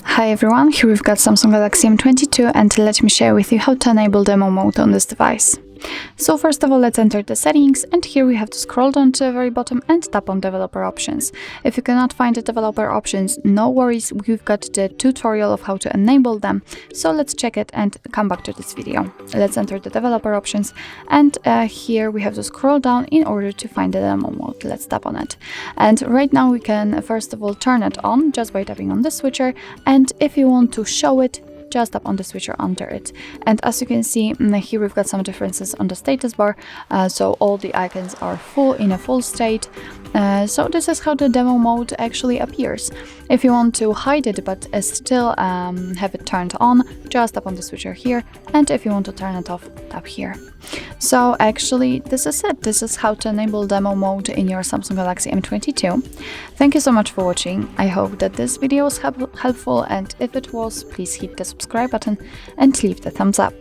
Hi everyone, here we've got Samsung Galaxy M22 and let me share with you how to enable demo mode on this device. So first of all, let's enter the settings, and here we have to scroll down to the very bottom and tap on developer options. If you cannot find the developer options, no worries, we've got the tutorial of how to enable them, so let's check it and come back to this video. Let's enter the developer options, and here we have to scroll down in order to find the demo mode. Let's tap on it, and right now we can first of all turn it on just by tapping on the switcher, and if you want to show it, just tap on the switcher under it. And as you can see, here we've got some differences on the status bar, so all the icons are in a full state. So this is how the demo mode actually appears. If you want to hide it but still have it turned on, just tap on the switcher here, and if you want to turn it off, tap here. So actually this is it. This is how to enable demo mode in your Samsung Galaxy M22. Thank you so much for watching. I hope that this video was helpful, and if it was, please hit the subscribe button and leave the thumbs up.